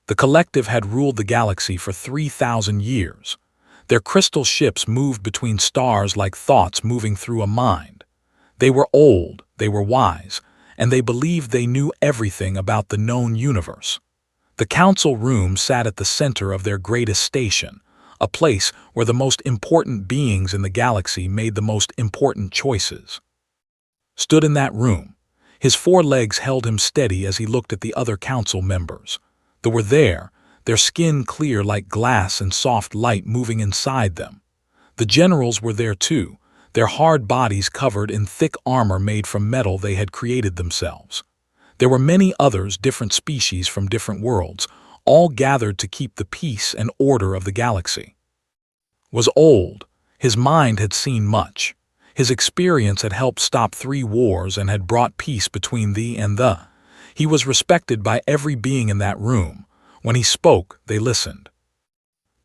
The collective had ruled the galaxy for 3,000 years. Their crystal ships moved between stars like thoughts moving through a mind. They were old, they were wise, and they believed they knew everything about the known universe. The council room sat at the center of their greatest station, a place where the most important beings in the galaxy made the most important choices. Stood in that room, his four legs held him steady as he looked at the other council members. They were there, their skin clear like glass and soft light moving inside them. The generals were there too, their hard bodies covered in thick armor made from metal they had created themselves. There were many others, different species from different worlds, all gathered to keep the peace and order of the galaxy. Was old. His mind had seen much. His experience had helped stop 3 wars and had brought peace between thee and the. He was respected by every being in that room. When he spoke, they listened.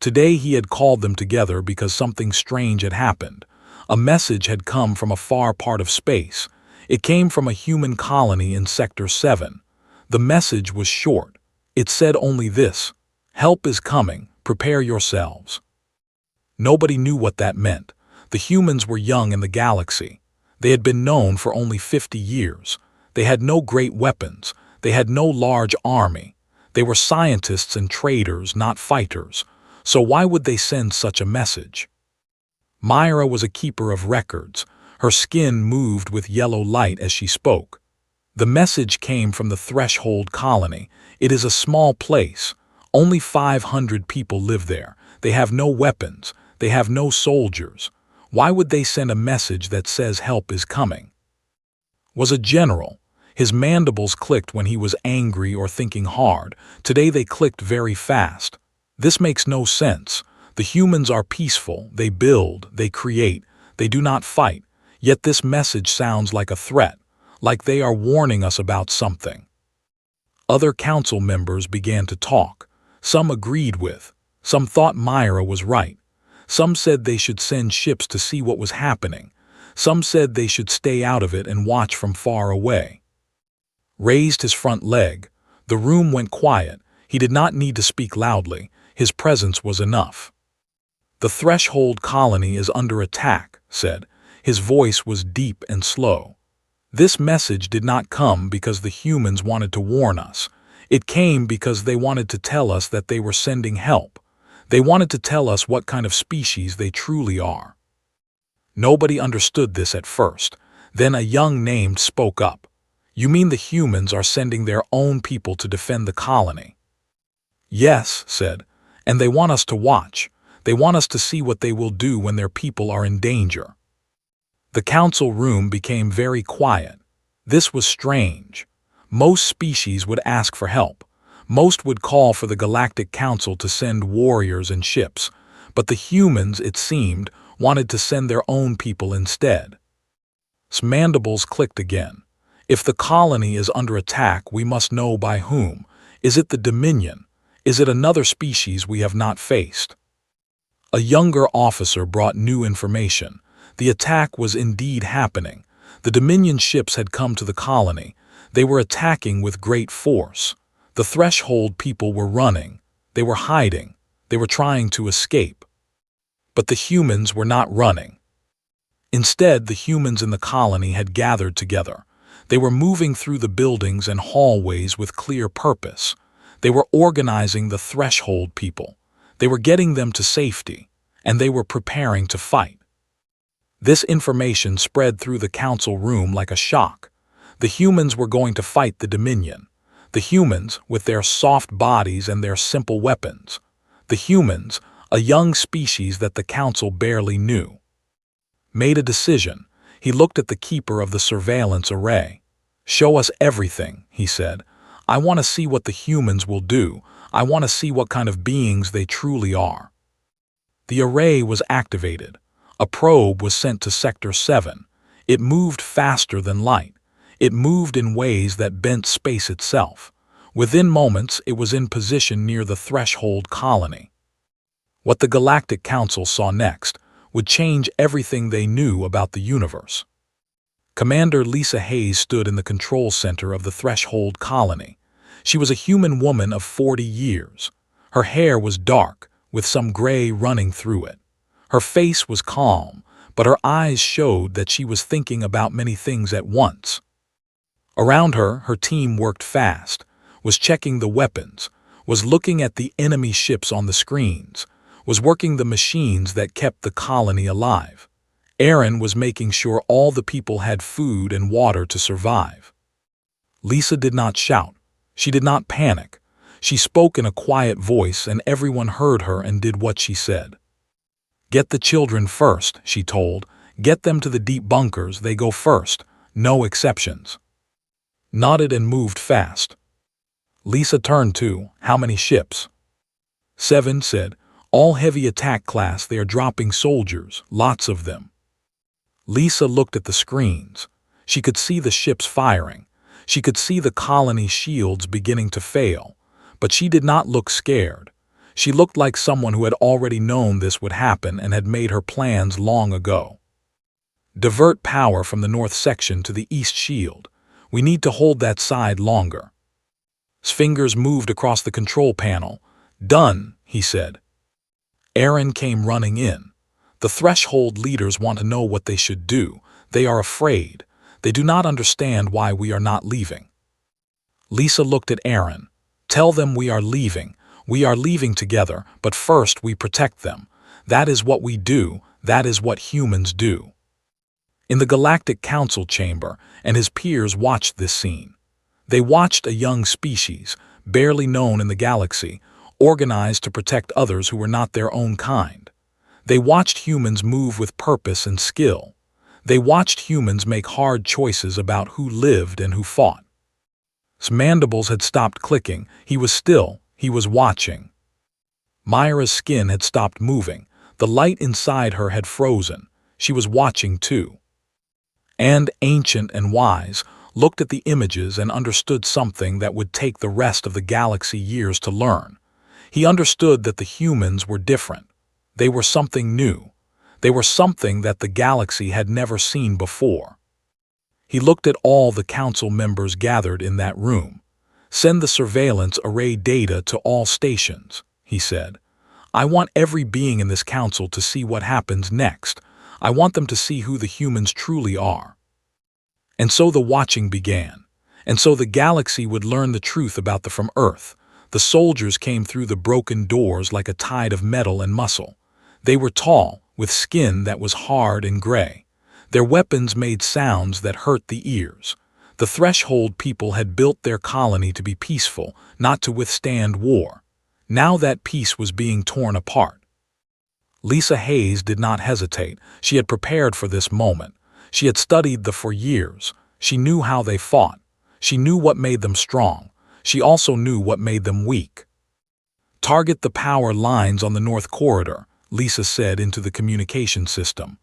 Today he had called them together because something strange had happened. A message had come from a far part of space. It came from a human colony in Sector 7. The message was short. It said only this: "Help is coming, prepare yourselves." Nobody knew what that meant. The humans were young in the galaxy. They had been known for only 50 years. They had no great weapons. They had no large army. They were scientists and traders, not fighters. So why would they send such a message? Myra was a keeper of records. Her skin moved with yellow light as she spoke. The message came from the Threshold colony. It is a small place. Only 500 people live there. They have no weapons. They have no soldiers. Why would they send a message that says help is coming? Was a general. His mandibles clicked when he was angry or thinking hard. Today they clicked very fast. This makes no sense. The humans are peaceful. They build. They create. They do not fight. Yet this message sounds like a threat, like they are warning us about something. Other council members began to talk. Some agreed with. Some thought Myra was right. Some said they should send ships to see what was happening. Some said they should stay out of it and watch from far away. Raised his front leg. The room went quiet. He did not need to speak loudly. His presence was enough. "The Threshold colony is under attack," said. His voice was deep and slow. This message did not come because the humans wanted to warn us. It came because they wanted to tell us that they were sending help. They wanted to tell us what kind of species they truly are. Nobody understood this at first. Then a young named spoke up. "You mean the humans are sending their own people to defend the colony?" "Yes," said, "and they want us to watch. They want us to see what they will do when their people are in danger." The council room became very quiet. This was strange. Most species would ask for help. Most would call for the Galactic Council to send warriors and ships. But the humans, it seemed, wanted to send their own people instead. Mandibles clicked again. "If the colony is under attack, we must know by whom. Is it the Dominion? Is it another species we have not faced?" A younger officer brought new information. The attack was indeed happening. The Dominion ships had come to the colony. They were attacking with great force. The Threshold people were running. They were hiding. They were trying to escape. But the humans were not running. Instead, the humans in the colony had gathered together. They were moving through the buildings and hallways with clear purpose. They were organizing the Threshold people. They were getting them to safety, and they were preparing to fight. This information spread through the council room like a shock. The humans were going to fight the Dominion. The humans, with their soft bodies and their simple weapons. The humans, a young species that the council barely knew. Made a decision. He looked at the keeper of the surveillance array. "Show us everything," he said. "I want to see what the humans will do. I want to see what kind of beings they truly are." The array was activated. A probe was sent to Sector 7. It moved faster than light. It moved in ways that bent space itself. Within moments, it was in position near the Threshold colony. What the Galactic Council saw next would change everything they knew about the universe. Commander Lisa Hayes stood in the control center of the Threshold colony. She was a human woman of 40 years. Her hair was dark, with some gray running through it. Her face was calm, but her eyes showed that she was thinking about many things at once. Around her, her team worked fast, was checking the weapons, was looking at the enemy ships on the screens, was working the machines that kept the colony alive. Aaron was making sure all the people had food and water to survive. Lisa did not shout. She did not panic. She spoke in a quiet voice and everyone heard her and did what she said. "Get the children first," she told. "Get them to the deep bunkers, they go first. No exceptions." Nodded and moved fast. Lisa turned to, "How many ships?" "7," said. "All heavy attack class, they are dropping soldiers, lots of them." Lisa looked at the screens. She could see the ships firing. She could see the colony shields beginning to fail. But she did not look scared. She looked like someone who had already known this would happen and had made her plans long ago. "Divert power from the north section to the east shield. We need to hold that side longer." His fingers moved across the control panel. "Done," he said. Aaron came running in. "The threshold leaders want to know what they should do. They are afraid. They do not understand why we are not leaving." Lisa looked at Aaron. "Tell them we are leaving. We are leaving together, but first we protect them. That is what we do. That is what humans do." In the Galactic Council chamber, and his peers watched this scene. They watched a young species, barely known in the galaxy, organized to protect others who were not their own kind. They watched humans move with purpose and skill. They watched humans make hard choices about who lived and who fought. His mandibles had stopped clicking. He was still. He was watching. Myra's skin had stopped moving. The light inside her had frozen. She was watching too. And, ancient and wise, looked at the images and understood something that would take the rest of the galaxy years to learn. He understood that the humans were different. They were something new. They were something that the galaxy had never seen before. He looked at all the council members gathered in that room. "Send the surveillance array data to all stations," he said. "I want every being in this council to see what happens next. I want them to see who the humans truly are." And so the watching began. And so the galaxy would learn the truth about the from Earth. The soldiers came through the broken doors like a tide of metal and muscle. They were tall, with skin that was hard and gray. Their weapons made sounds that hurt the ears. The threshold people had built their colony to be peaceful, not to withstand war. Now that peace was being torn apart. Lisa Hayes did not hesitate. She had prepared for this moment. She had studied for years. She knew how they fought. She knew what made them strong. She also knew what made them weak. "Target the power lines on the north corridor," Lisa said into the communication system.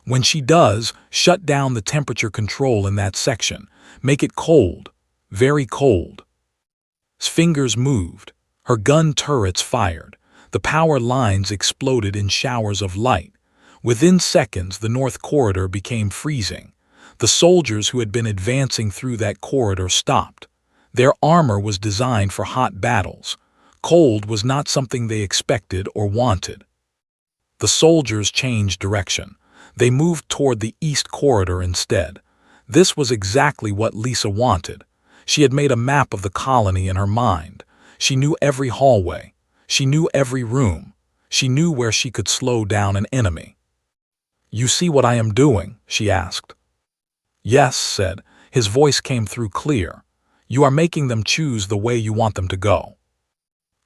"When she does, shut down the temperature control in that section. Make it cold, very cold." His fingers moved. Her gun turrets fired. The power lines exploded in showers of light. Within seconds, the north corridor became freezing. The soldiers who had been advancing through that corridor stopped. Their armor was designed for hot battles. Cold was not something they expected or wanted. The soldiers changed direction. They moved toward the east corridor instead. This was exactly what Lisa wanted. She had made a map of the colony in her mind. She knew every hallway. She knew every room. She knew where she could slow down an enemy. "You see what I am doing?" she asked. "Yes," said. His voice came through clear. "You are making them choose the way you want them to go."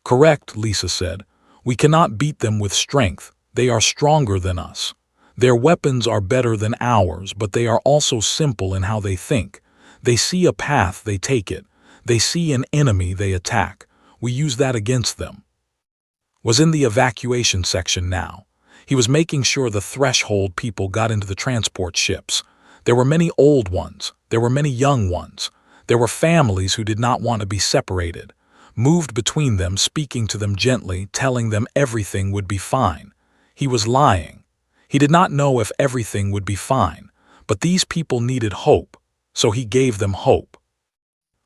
"Correct," Lisa said. "We cannot beat them with strength. They are stronger than us. Their weapons are better than ours, but they are also simple in how they think. They see a path, they take it. They see an enemy, they attack. We use that against them." Was in the evacuation section now. He was making sure the threshold people got into the transport ships. There were many old ones. There were many young ones. There were families who did not want to be separated. Moved between them, speaking to them gently, telling them everything would be fine. He was lying. He did not know if everything would be fine, but these people needed hope, so he gave them hope.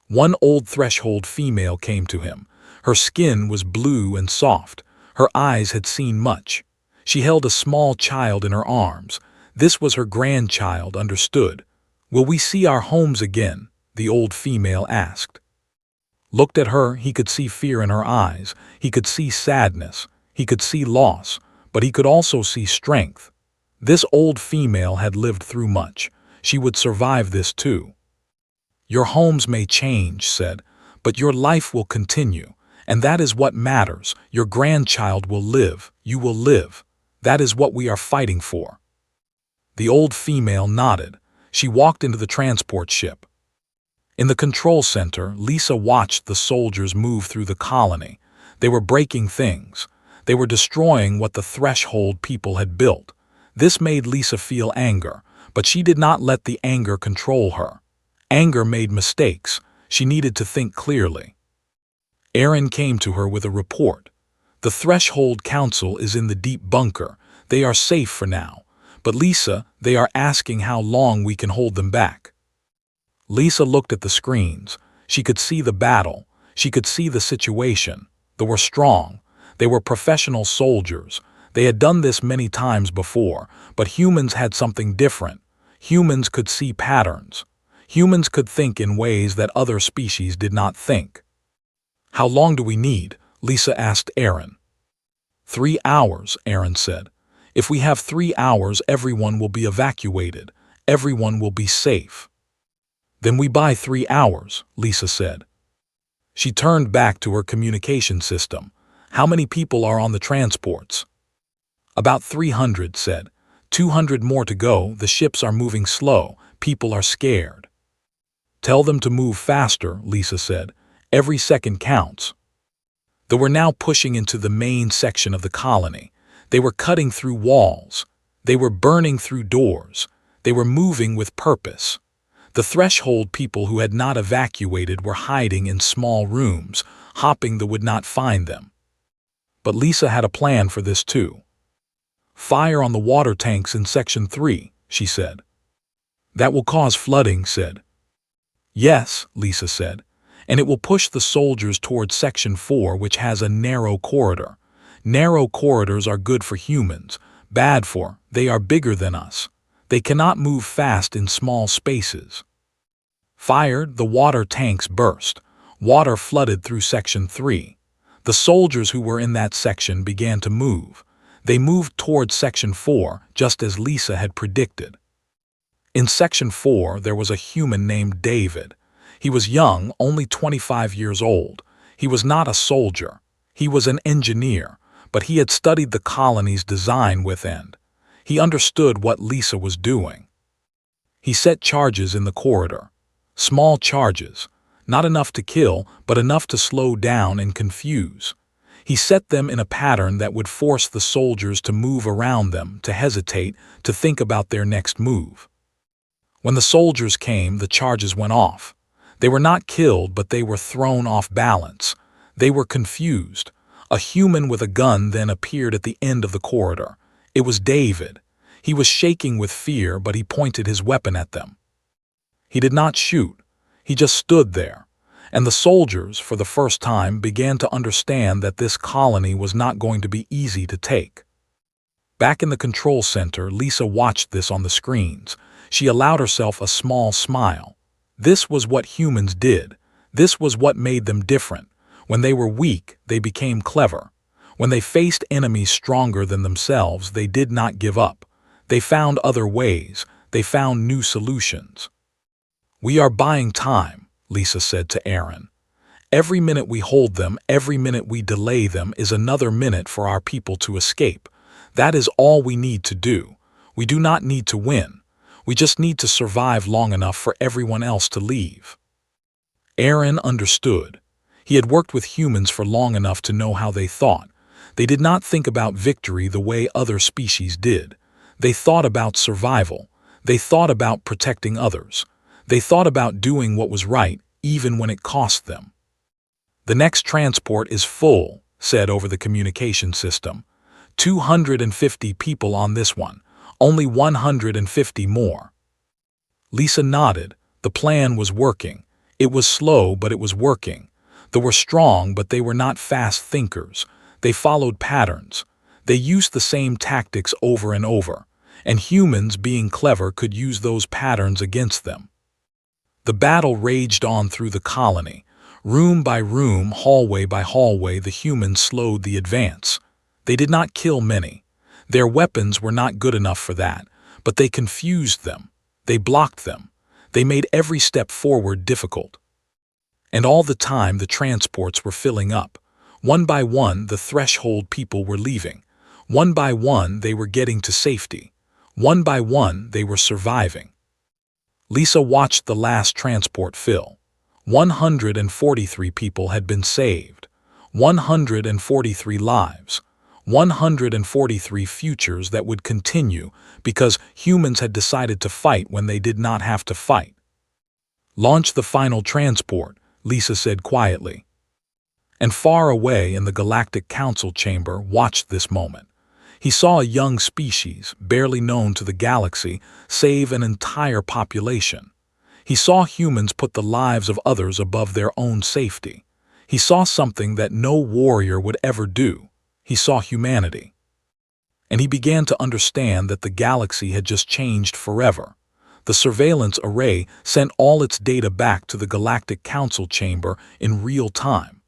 One old threshold female came to him. Her skin was blue and soft. Her eyes had seen much. She held a small child in her arms. This was her grandchild, understood. "Will we see our homes again?" the old female asked. Looked at her, he could see fear in her eyes. He could see sadness. He could see loss. But he could also see strength. This old female had lived through much. She would survive this too. "Your homes may change," said, "but your life will continue. And that is what matters. Your grandchild will live. You will live. That is what we are fighting for." The old female nodded. She walked into the transport ship. In the control center, Lisa watched the soldiers move through the colony. They were breaking things. They were destroying what the threshold people had built. This made Lisa feel anger, but she did not let the anger control her. Anger made mistakes. She needed to think clearly. Aaron came to her with a report. "The Threshold Council is in the deep bunker. They are safe for now. But Lisa, they are asking how long we can hold them back." Lisa looked at the screens. She could see the battle. She could see the situation. They were strong. They were professional soldiers. They had done this many times before, but humans had something different. Humans could see patterns. Humans could think in ways that other species did not think. "How long do we need?" Lisa asked Aaron. 3 hours, Aaron said. "If we have 3 hours, everyone will be evacuated. Everyone will be safe." "Then we buy 3 hours," Lisa said. She turned back to her communication system. "How many people are on the transports?" "About 300, said. 200 more to go. The ships are moving slow. People are scared." "Tell them to move faster," Lisa said. "Every second counts." They were now pushing into the main section of the colony. They were cutting through walls. They were burning through doors. They were moving with purpose. The threshold people who had not evacuated were hiding in small rooms, hoping they would not find them. But Lisa had a plan for this too. "Fire on the water tanks in Section 3, she said. "That will cause flooding," said. "Yes," Lisa said, "and it will push the soldiers towards Section 4, which has a narrow corridor. Narrow corridors are good for humans, bad for, they are bigger than us. They cannot move fast in small spaces." Fired, the water tanks burst. Water flooded through Section 3. The soldiers who were in that section began to move. They moved towards Section 4, just as Lisa had predicted. In Section 4, there was a human named David. He was young, only 25 years old. He was not a soldier. He was an engineer, but he had studied the colony's design within. He understood what Lisa was doing. He set charges in the corridor. Small charges, not enough to kill, but enough to slow down and confuse. He set them in a pattern that would force the soldiers to move around them, to hesitate, to think about their next move. When the soldiers came, the charges went off. They were not killed, but they were thrown off balance. They were confused. A human with a gun then appeared at the end of the corridor. It was David. He was shaking with fear, but he pointed his weapon at them. He did not shoot. He just stood there. And the soldiers, for the first time, began to understand that this colony was not going to be easy to take. Back in the control center, Lisa watched this on the screens. She allowed herself a small smile. This was what humans did. This was what made them different. When they were weak, they became clever. When they faced enemies stronger than themselves, they did not give up. They found other ways. They found new solutions. "We are buying time," Lisa said to Aaron. "Every minute we hold them, every minute we delay them is another minute for our people to escape. That is all we need to do. We do not need to win. We just need to survive long enough for everyone else to leave." Aaron understood. He had worked with humans for long enough to know how they thought. They did not think about victory the way other species did. They thought about survival. They thought about protecting others. They thought about doing what was right, even when it cost them. "The next transport is full," said over the communication system. 250 people on this one. Only 150 more. Lisa nodded. The plan was working. It was slow, but it was working. They were strong, but they were not fast thinkers. They followed patterns. They used the same tactics over and over, and humans, being clever, could use those patterns against them. The battle raged on through the colony. Room by room, hallway by hallway, the humans slowed the advance. They did not kill many. Their weapons were not good enough for that, but they confused them. They blocked them. They made every step forward difficult. And all the time the transports were filling up. One by one the threshold people were leaving. One by one they were getting to safety. One by one they were surviving. Lisa watched the last transport fill. 143 people had been saved. 143 lives. 143 futures that would continue because humans had decided to fight when they did not have to fight. "Launch the final transport," Lisa said quietly. And far away in the Galactic Council chamber watched this moment. He saw a young species, barely known to the galaxy, save an entire population. He saw humans put the lives of others above their own safety. He saw something that no warrior would ever do. He saw humanity. And he began to understand that the galaxy had just changed forever. The surveillance array sent all its data back to the Galactic Council chamber in real time.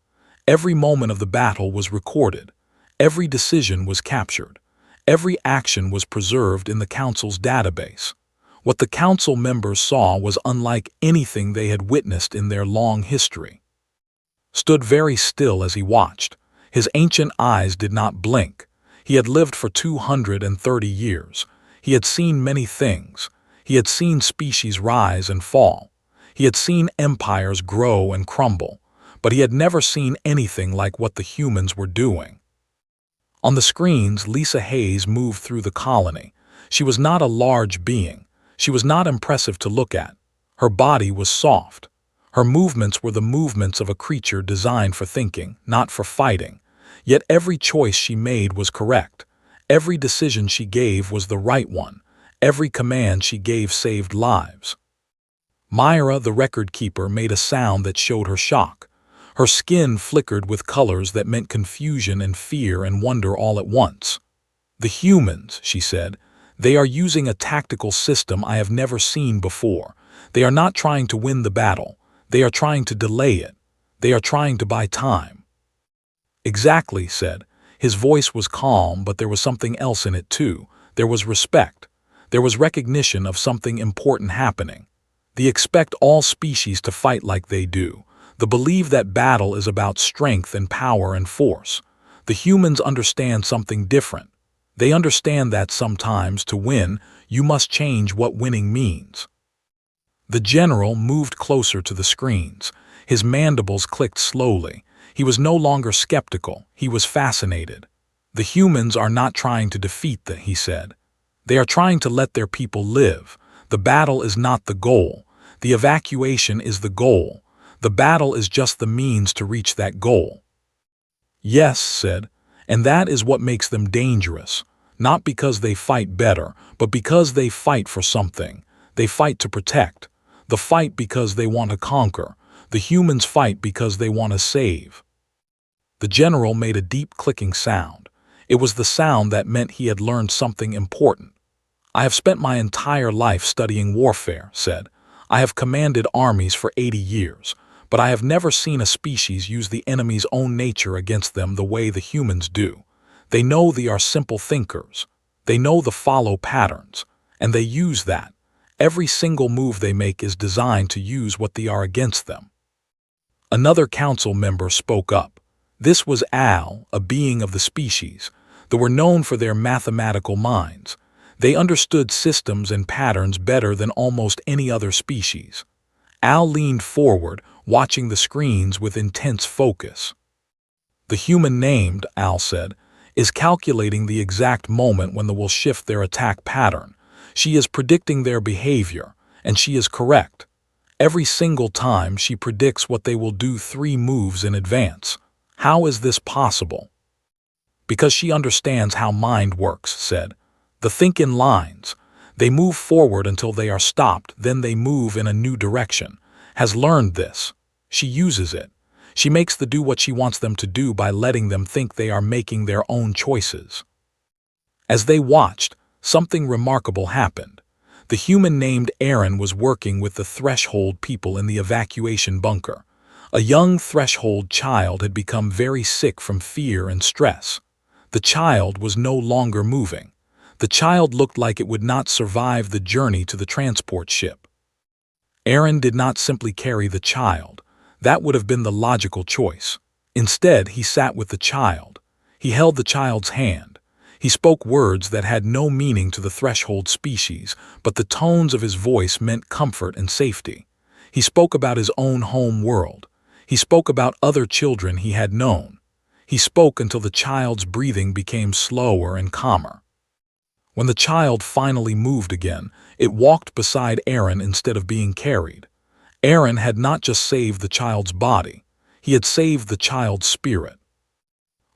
Every moment of the battle was recorded. Every decision was captured. Every action was preserved in the Council's database. What the Council members saw was unlike anything they had witnessed in their long history. Stood very still as he watched. His ancient eyes did not blink. He had lived for 230 years. He had seen many things. He had seen species rise and fall. He had seen empires grow and crumble. But he had never seen anything like what the humans were doing. On the screens, Lisa Hayes moved through the colony. She was not a large being. She was not impressive to look at. Her body was soft. Her movements were the movements of a creature designed for thinking, not for fighting. Yet every choice she made was correct. Every decision she gave was the right one. Every command she gave saved lives. Myra, the record keeper, made a sound that showed her shock. Her skin flickered with colors that meant confusion and fear and wonder all at once. "The humans," she said, "they are using a tactical system I have never seen before. They are not trying to win the battle. They are trying to delay it. They are trying to buy time." "Exactly," said. His voice was calm, but there was something else in it too. There was respect. There was recognition of something important happening. They expect all species to fight like they do. They believe that battle is about strength and power and force. The humans understand something different. They understand that sometimes, to win, you must change what winning means. The general moved closer to the screens. His mandibles clicked slowly. He was no longer skeptical. He was fascinated. "The humans are not trying to defeat he said. They are trying to let their people live. The battle is not the goal. The evacuation is the goal. The battle is just the means to reach that goal." "Yes," said, "and that is what makes them dangerous. Not because they fight better, but because they fight for something. They fight to protect. The fight because they want to conquer. The humans fight because they want to save." The general made a deep clicking sound. It was the sound that meant he had learned something important. "I have spent my entire life studying warfare," said. "I have commanded armies for 80 years. But I have never seen a species use the enemy's own nature against them the way the humans do. They know they are simple thinkers. They know the follow patterns. And they use that. Every single move they make is designed to use what they are against them." Another council member spoke up. This was Al, a being of the species. They were known for their mathematical minds. They understood systems and patterns better than almost any other species. Al leaned forward, watching the screens with intense focus. "The human named," Al said, "is calculating the exact moment when they will shift their attack pattern. She is predicting their behavior, and she is correct. Every single time she predicts what they will do 3 moves in advance. How is this possible?" "Because she understands how mind works," said. "They think in lines. They move forward until they are stopped, then they move in a new direction. has learned this. She uses it. She makes them do what she wants them to do by letting them think they are making their own choices. As they watched, something remarkable happened. The human named Aaron was working with the Threshold people in the evacuation bunker. A young Threshold child had become very sick from fear and stress. The child was no longer moving. The child looked like it would not survive the journey to the transport ship. Aaron did not simply carry the child. That would have been the logical choice. Instead, he sat with the child. He held the child's hand. He spoke words that had no meaning to the Threshold species, but the tones of his voice meant comfort and safety. He spoke about his own home world. He spoke about other children he had known. He spoke until the child's breathing became slower and calmer. When the child finally moved again, it walked beside Aaron instead of being carried. Aaron had not just saved the child's body, he had saved the child's spirit.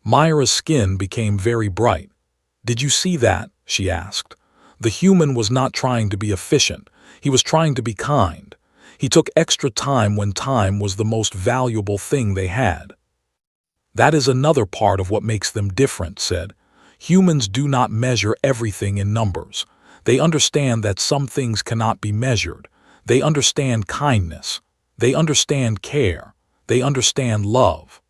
Myra's skin became very bright. "Did you see that?" she asked. The human was not trying to be efficient, he was trying to be kind. He took extra time when time was the most valuable thing they had. "That is another part of what makes them different," said. "Humans do not measure everything in numbers. They understand that some things cannot be measured. They understand kindness. They understand care. They understand love."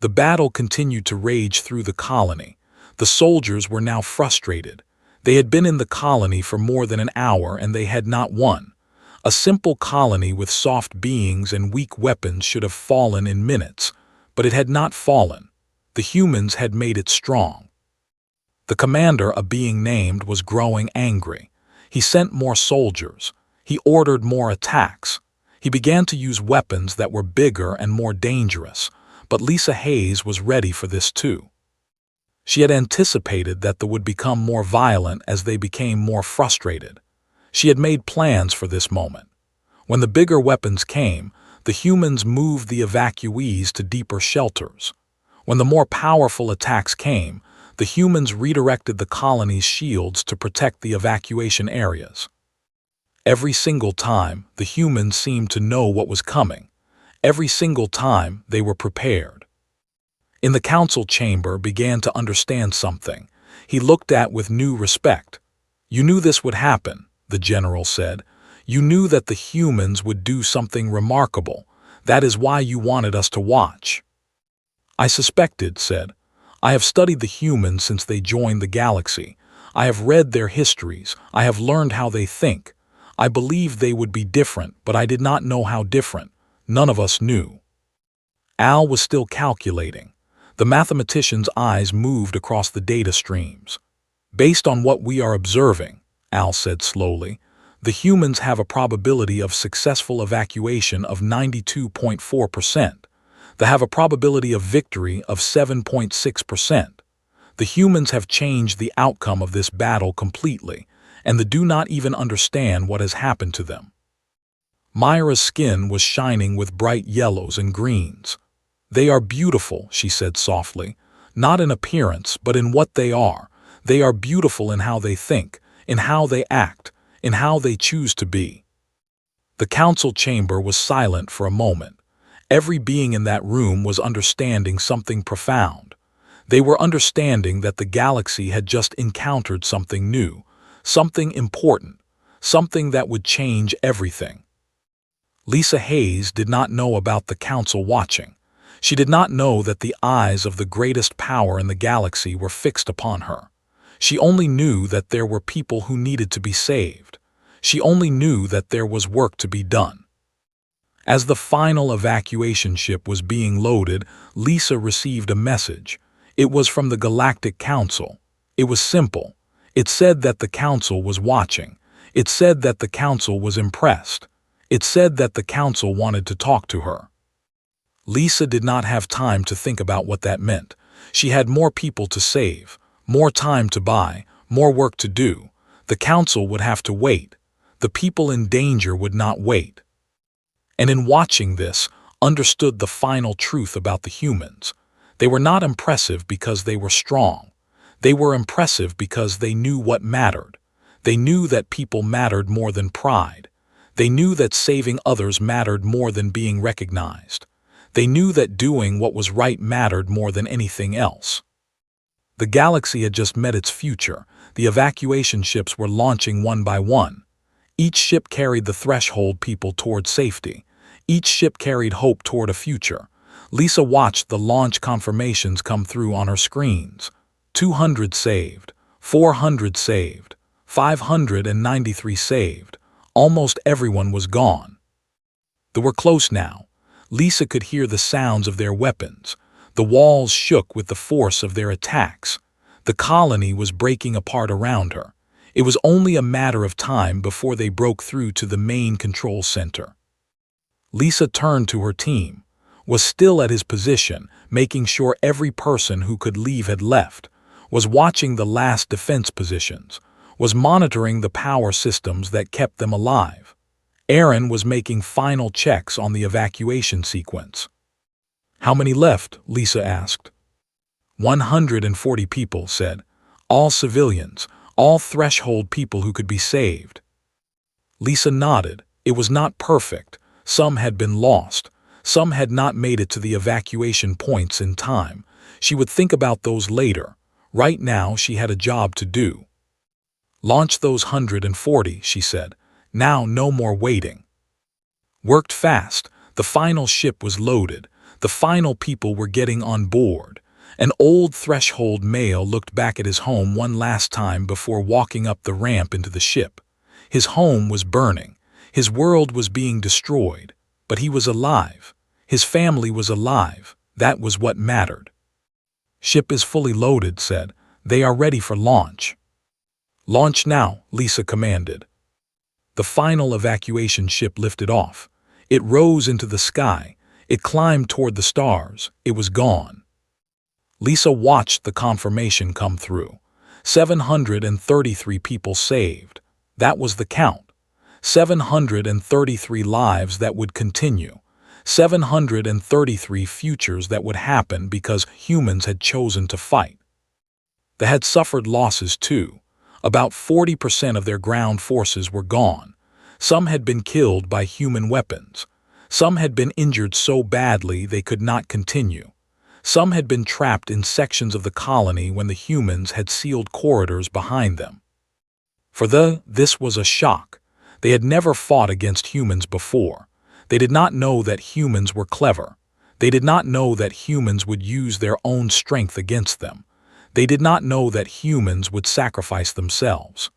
The battle continued to rage through the colony. The soldiers were now frustrated. They had been in the colony for more than an hour and they had not won. A simple colony with soft beings and weak weapons should have fallen in minutes, but it had not fallen. The humans had made it strong. The commander, a being named, was growing angry. He sent more soldiers. He ordered more attacks. He began to use weapons that were bigger and more dangerous, but Lisa Hayes was ready for this too. She had anticipated that they would become more violent as they became more frustrated. She had made plans for this moment. When the bigger weapons came, the humans moved the evacuees to deeper shelters. When the more powerful attacks came, the humans redirected the colony's shields to protect the evacuation areas. Every single time, the humans seemed to know what was coming. Every single time, they were prepared. In the council chamber began to understand something. He looked at with new respect. "You knew this would happen," the general said. "You knew that the humans would do something remarkable. That is why you wanted us to watch." "I suspected," said. "I have studied the humans since they joined the galaxy. I have read their histories. I have learned how they think. I believed they would be different, but I did not know how different. None of us knew." Al was still calculating. The mathematician's eyes moved across the data streams. "Based on what we are observing," Al said slowly, "the humans have a probability of successful evacuation of 92.4%. They have a probability of victory of 7.6%. The humans have changed the outcome of this battle completely, and they do not even understand what has happened to them." Myra's skin was shining with bright yellows and greens. "They are beautiful," she said softly, "not in appearance, but in what they are. They are beautiful in how they think, in how they act, in how they choose to be." The council chamber was silent for a moment. Every being in that room was understanding something profound. They were understanding that the galaxy had just encountered something new, something important, something that would change everything. Lisa Hayes did not know about the council watching. She did not know that the eyes of the greatest power in the galaxy were fixed upon her. She only knew that there were people who needed to be saved. She only knew that there was work to be done. As the final evacuation ship was being loaded, Lisa received a message. It was from the Galactic Council. It was simple. It said that the council was watching. It said that the council was impressed. It said that the council wanted to talk to her. Lisa did not have time to think about what that meant. She had more people to save, more time to buy, more work to do. The council would have to wait. The people in danger would not wait. And in watching this, understood the final truth about the humans. They were not impressive because they were strong. They were impressive because they knew what mattered. They knew that people mattered more than pride. They knew that saving others mattered more than being recognized. They knew that doing what was right mattered more than anything else. The galaxy had just met its future. The evacuation ships were launching one by one. Each ship carried the threshold people toward safety. Each ship carried hope toward a future. Lisa watched the launch confirmations come through on her screens. 200 saved, 400 saved, 593 saved. Almost everyone was gone. They were close now. Lisa could hear the sounds of their weapons. The walls shook with the force of their attacks. The colony was breaking apart around her. It was only a matter of time before they broke through to the main control center. Lisa turned to her team, was still at his position, making sure every person who could leave had left, was watching the last defense positions, was monitoring the power systems that kept them alive. Aaron was making final checks on the evacuation sequence. "How many left?" Lisa asked. 140 people, said. All civilians, all threshold people who could be saved. Lisa nodded. It was not perfect. Some had been lost. Some had not made it to the evacuation points in time. She would think about those later. Right now she had a job to do. "Launch those 140, she said. "Now no more waiting." Worked fast. The final ship was loaded. The final people were getting on board. An old threshold male looked back at his home one last time before walking up the ramp into the ship. His home was burning. His world was being destroyed. But he was alive. His family was alive. That was what mattered. "Ship is fully loaded," said. "They are ready for launch." "Launch now," Lisa commanded. The final evacuation ship lifted off. It rose into the sky. It climbed toward the stars. It was gone. Lisa watched the confirmation come through. 733 people saved. That was the count. 733 lives that would continue. 733 futures that would happen because humans had chosen to fight. They had suffered losses too. About 40% of their ground forces were gone. Some had been killed by human weapons. Some had been injured so badly they could not continue. Some had been trapped in sections of the colony when the humans had sealed corridors behind them. For this was a shock. They had never fought against humans before. They did not know that humans were clever. They did not know that humans would use their own strength against them. They did not know that humans would sacrifice themselves.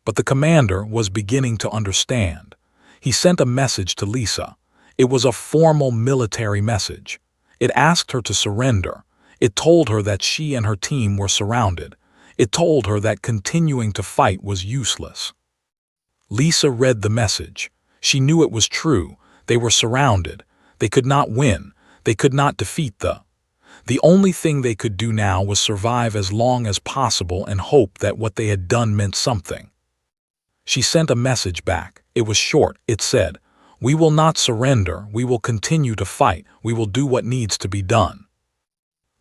But the commander was beginning to understand. He sent a message to Lisa. It was a formal military message. It asked her to surrender. It told her that she and her team were surrounded. It told her that continuing to fight was useless. Lisa read the message. She knew it was true. They were surrounded. They could not win. They could not defeat The only thing they could do now was survive as long as possible and hope that what they had done meant something. She sent a message back. It was short. It said, "We will not surrender. We will continue to fight. We will do what needs to be done."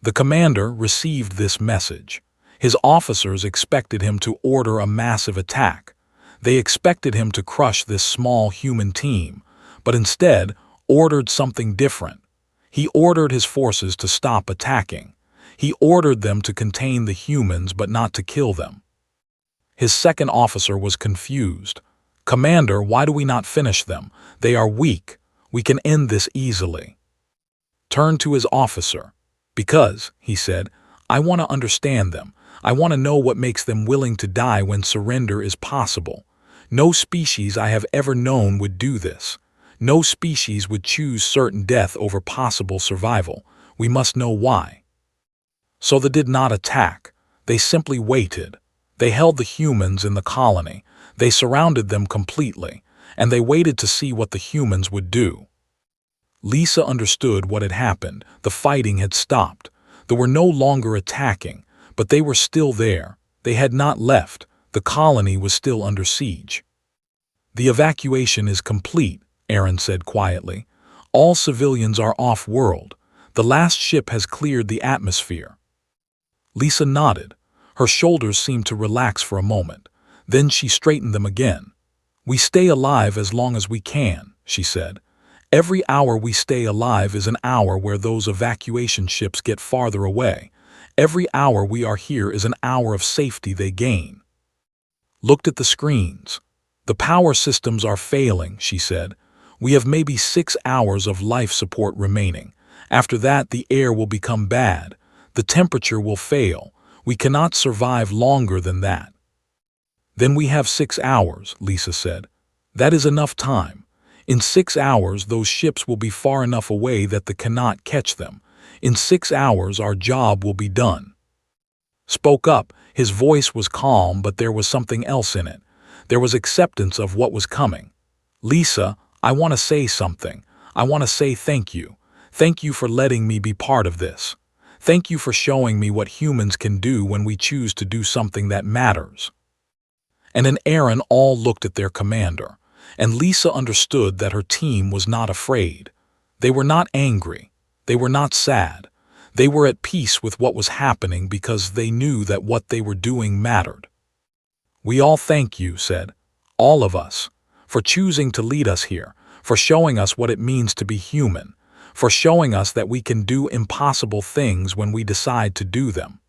The commander received this message. His officers expected him to order a massive attack. They expected him to crush this small human team, but instead ordered something different. He ordered his forces to stop attacking. He ordered them to contain the humans but not to kill them. His second officer was confused. "Commander, why do we not finish them? They are weak. We can end this easily." Turned to his officer. "Because," he said, "I want to understand them. I want to know what makes them willing to die when surrender is possible. No species I have ever known would do this. No species would choose certain death over possible survival. We must know why." So they did not attack. They simply waited. They held the humans in the colony. They surrounded them completely, and they waited to see what the humans would do. Lisa understood what had happened. The fighting had stopped. They were no longer attacking, but they were still there. They had not left. The colony was still under siege. "The evacuation is complete," Aaron said quietly. "All civilians are off-world. The last ship has cleared the atmosphere." Lisa nodded. Her shoulders seemed to relax for a moment. Then she straightened them again. "We stay alive as long as we can," she said. "Every hour we stay alive is an hour where those evacuation ships get farther away. Every hour we are here is an hour of safety they gain." Looked at the screens. "The power systems are failing," she said. "We have maybe 6 hours of life support remaining. After that, the air will become bad. The temperature will fail. We cannot survive longer than that." "Then we have 6 hours," Lisa said. "That is enough time. In 6 hours, those ships will be far enough away that they cannot catch them. In 6 hours, our job will be done." Spoke up. His voice was calm, but there was something else in it. There was acceptance of what was coming. "Lisa, I want to say something. I want to say thank you. Thank you for letting me be part of this. Thank you for showing me what humans can do when we choose to do something that matters." And in Aaron all looked at their commander, and Lisa understood that her team was not afraid. They were not angry. They were not sad. They were at peace with what was happening because they knew that what they were doing mattered. "We all thank you," said, "all of us, for choosing to lead us here, for showing us what it means to be human, for showing us that we can do impossible things when we decide to do them."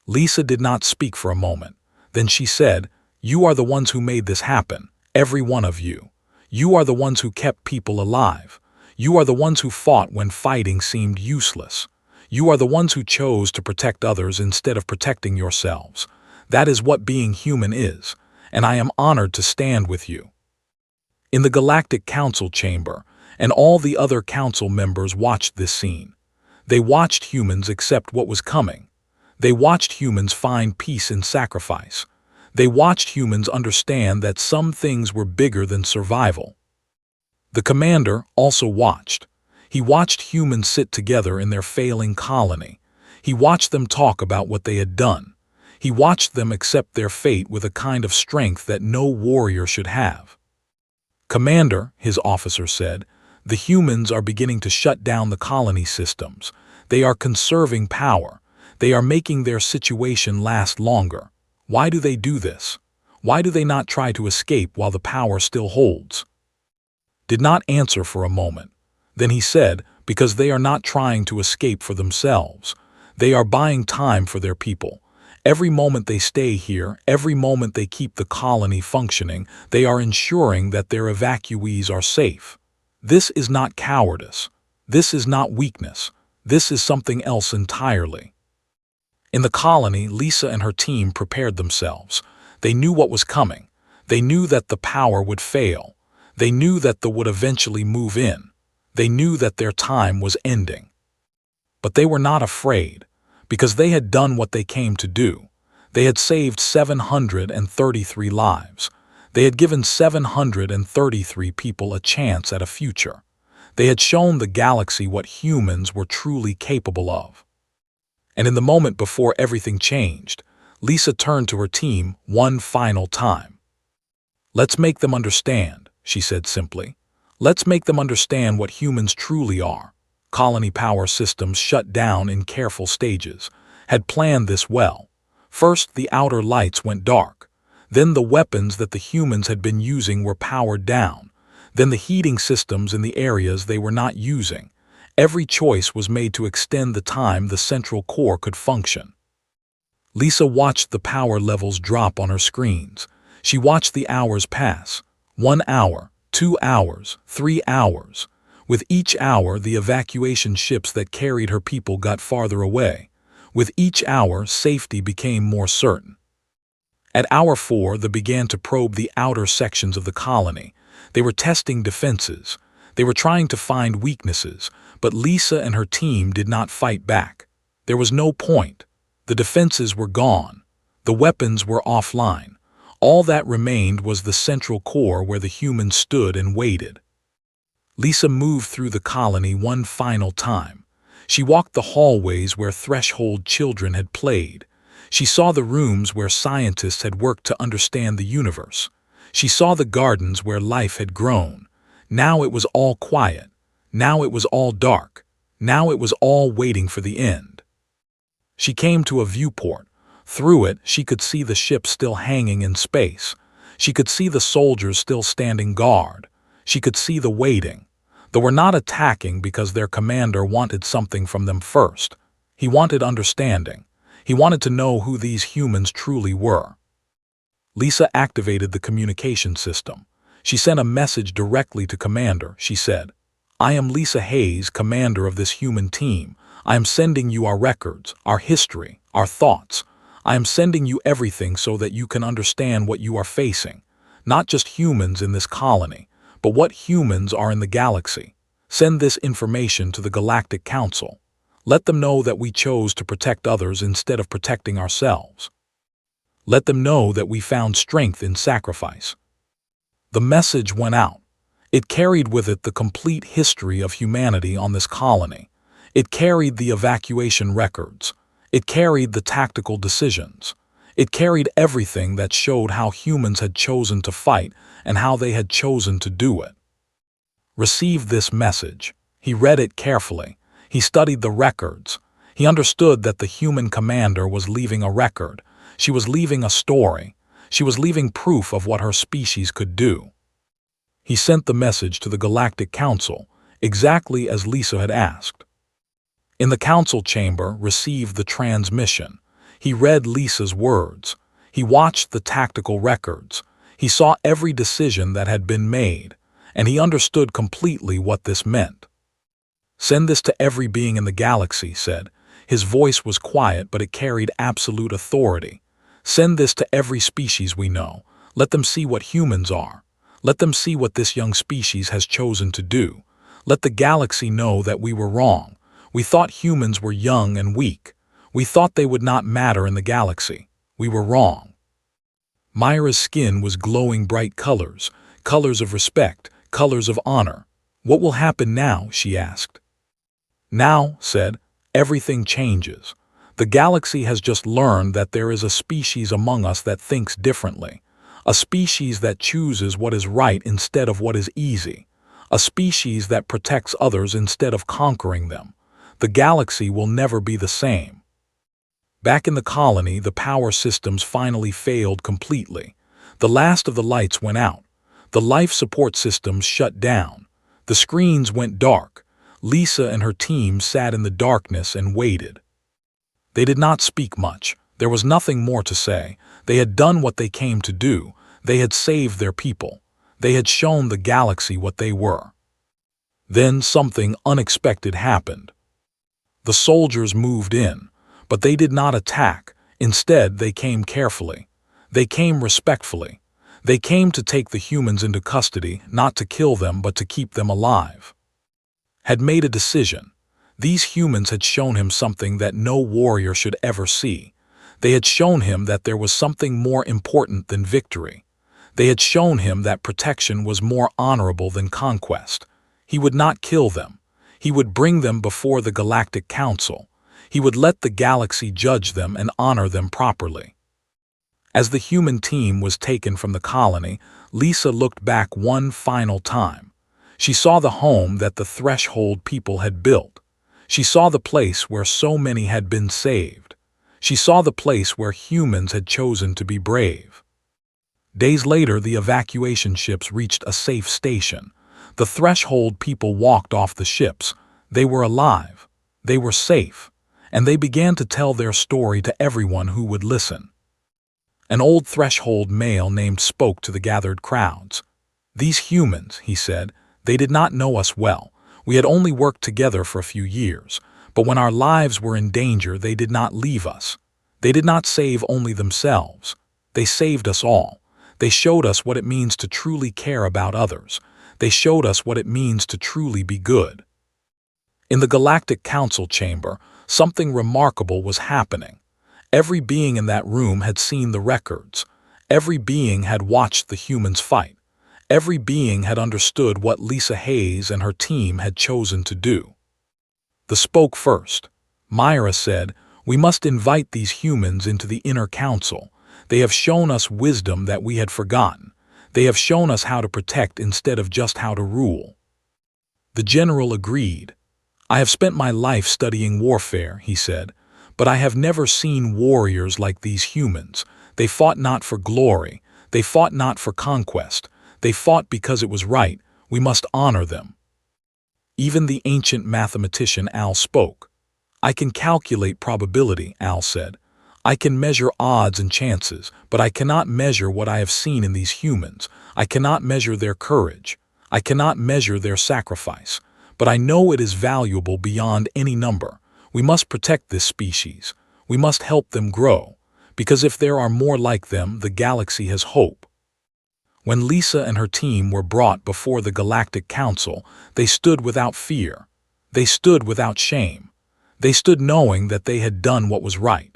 Lisa did not speak for a moment. Then she said, "You are the ones who made this happen, every one of you. You are the ones who kept people alive. You are the ones who fought when fighting seemed useless. You are the ones who chose to protect others instead of protecting yourselves. That is what being human is, and I am honored to stand with you." In the Galactic Council chamber, and all the other council members watched this scene. They watched humans accept what was coming. They watched humans find peace in sacrifice. They watched humans understand that some things were bigger than survival. The commander also watched. He watched humans sit together in their failing colony. He watched them talk about what they had done. He watched them accept their fate with a kind of strength that no warrior should have. "Commander," his officer said, "the humans are beginning to shut down the colony systems. They are conserving power. They are making their situation last longer. Why do they do this? Why do they not try to escape while the power still holds?" Did not answer for a moment. Then he said, "Because they are not trying to escape for themselves. They are buying time for their people. Every moment they stay here, every moment they keep the colony functioning, they are ensuring that their evacuees are safe. This is not cowardice. This is not weakness. This is something else entirely." In the colony, Lisa and her team prepared themselves. They knew what was coming. They knew that the power would fail. They knew that they would eventually move in. They knew that their time was ending. But they were not afraid, because they had done what they came to do. They had saved 733 lives. They had given 733 people a chance at a future. They had shown the galaxy what humans were truly capable of. And in the moment before everything changed, Lisa turned to her team one final time. "Let's make them understand," she said simply. "Let's make them understand what humans truly are." Colony power systems shut down in careful stages, had planned this well. First, the outer lights went dark. Then the weapons that the humans had been using were powered down. Then the heating systems in the areas they were not using. Every choice was made to extend the time the central core could function. Lisa watched the power levels drop on her screens. She watched the hours pass. 1 hour, 2 hours, 3 hours. With each hour, the evacuation ships that carried her people got farther away. With each hour, safety became more certain. At hour 4, they began to probe the outer sections of the colony. They were testing defenses. They were trying to find weaknesses, but Lisa and her team did not fight back. There was no point. The defenses were gone. The weapons were offline. All that remained was the central core where the humans stood and waited. Lisa moved through the colony one final time. She walked the hallways where threshold children had played. She saw the rooms where scientists had worked to understand the universe. She saw the gardens where life had grown. Now it was all quiet. Now it was all dark. Now it was all waiting for the end. She came to a viewport. Through it, she could see the ship still hanging in space. She could see the soldiers still standing guard. She could see the waiting. They were not attacking because their commander wanted something from them first. He wanted understanding. He wanted to know who these humans truly were. Lisa activated the communication system. She sent a message directly to Commander. She said, "I am Lisa Hayes, commander of this human team. I am sending you our records, our history, our thoughts. I am sending you everything so that you can understand what you are facing. Not just humans in this colony, but what humans are in the galaxy. Send this information to the Galactic Council. Let them know that we chose to protect others instead of protecting ourselves. Let them know that we found strength in sacrifice." The message went out. It carried with it the complete history of humanity on this colony. It carried the evacuation records. It carried the tactical decisions. It carried everything that showed how humans had chosen to fight and how they had chosen to do it. Received this message. He read it carefully. He studied the records. He understood that the human commander was leaving a record. She was leaving a story. She was leaving proof of what her species could do. He sent the message to the Galactic Council, exactly as Lisa had asked. In the council chamber, received the transmission. He read Lisa's words. He watched the tactical records. He saw every decision that had been made, and he understood completely what this meant. "Send this to every being in the galaxy," said. His voice was quiet, but it carried absolute authority. "Send this to every species we know. Let them see what humans are. Let them see what this young species has chosen to do. Let the galaxy know that we were wrong. We thought humans were young and weak. We thought they would not matter in the galaxy. We were wrong." Myra's skin was glowing bright colors, colors of respect, colors of honor. "What will happen now?" she asked. "Now," said, "everything changes. The galaxy has just learned that there is a species among us that thinks differently. A species that chooses what is right instead of what is easy. A species that protects others instead of conquering them. The galaxy will never be the same." Back in the colony, the power systems finally failed completely. The last of the lights went out. The life support systems shut down. The screens went dark. Lisa and her team sat in the darkness and waited. They did not speak much. There was nothing more to say. They had done what they came to do. They had saved their people. They had shown the galaxy what they were. Then something unexpected happened. The soldiers moved in, but they did not attack. Instead, they came carefully. They came respectfully. They came to take the humans into custody, not to kill them, but to keep them alive. Had made a decision. These humans had shown him something that no warrior should ever see. They had shown him that there was something more important than victory. They had shown him that protection was more honorable than conquest. He would not kill them. He would bring them before the Galactic Council. He would let the galaxy judge them and honor them properly. As the human team was taken from the colony, Lisa looked back one final time. She saw the home that the Threshold people had built. She saw the place where so many had been saved. She saw the place where humans had chosen to be brave. Days later, the evacuation ships reached a safe station. The Threshold people walked off the ships. They were alive. They were safe. And they began to tell their story to everyone who would listen. An old Threshold male named spoke to the gathered crowds. "These humans," he said, "they did not know us well. We had only worked together for a few years. But when our lives were in danger, they did not leave us. They did not save only themselves. They saved us all. They showed us what it means to truly care about others. They showed us what it means to truly be good." In the Galactic Council chamber, something remarkable was happening. Every being in that room had seen the records. Every being had watched the humans fight. Every being had understood what Lisa Hayes and her team had chosen to do. The spoke first. Myra said, "We must invite these humans into the inner council. They have shown us wisdom that we had forgotten. They have shown us how to protect instead of just how to rule." The general agreed. "I have spent my life studying warfare," he said, "but I have never seen warriors like these humans. They fought not for glory. They fought not for conquest. They fought because it was right. We must honor them. Even the ancient mathematician Al spoke. I can calculate probability, Al said. I can measure odds and chances, but I cannot measure what I have seen in these humans. I cannot measure their courage. I cannot measure their sacrifice. But I know it is valuable beyond any number. We must protect this species. We must help them grow. Because if there are more like them, the galaxy has hope. When Lisa and her team were brought before the Galactic Council, they stood without fear. They stood without shame. They stood knowing that they had done what was right.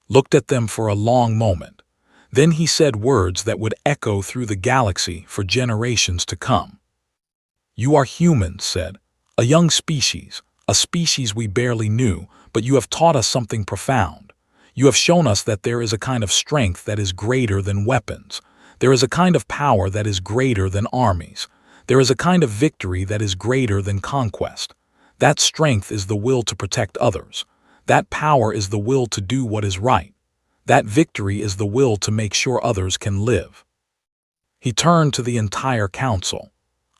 Looked at them for a long moment. Then he said words that would echo through the galaxy for generations to come. You are humans, said. A young species, a species we barely knew, but you have taught us something profound. You have shown us that there is a kind of strength that is greater than weapons. There is a kind of power that is greater than armies. There is a kind of victory that is greater than conquest. That strength is the will to protect others. That power is the will to do what is right. That victory is the will to make sure others can live. He turned to the entire council.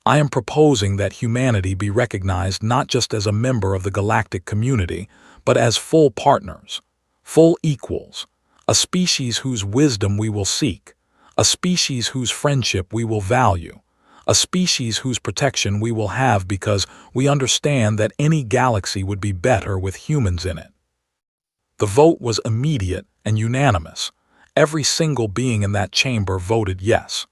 I am proposing that humanity be recognized not just as a member of the galactic community, but as full partners, full equals, a species whose wisdom we will seek, a species whose friendship we will value, a species whose protection we will have because we understand that any galaxy would be better with humans in it. The vote was immediate and unanimous. Every single being in that chamber voted yes.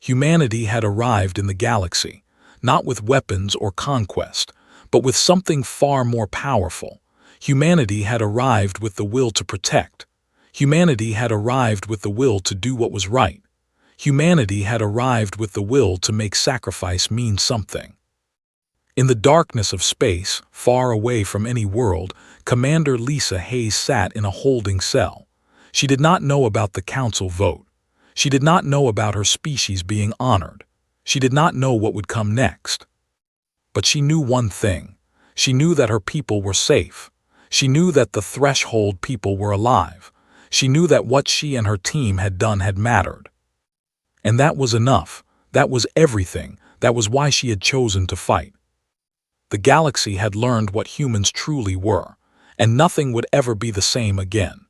Humanity had arrived in the galaxy, not with weapons or conquest, but with something far more powerful. Humanity had arrived with the will to protect. Humanity had arrived with the will to do what was right. Humanity had arrived with the will to make sacrifice mean something. In the darkness of space, far away from any world, Commander Lisa Hayes sat in a holding cell. She did not know about the council vote. She did not know about her species being honored. She did not know what would come next. But she knew one thing. She knew that her people were safe. She knew that the threshold people were alive. She knew that what she and her team had done had mattered. And that was enough. That was everything. That was why she had chosen to fight. The galaxy had learned what humans truly were, and nothing would ever be the same again.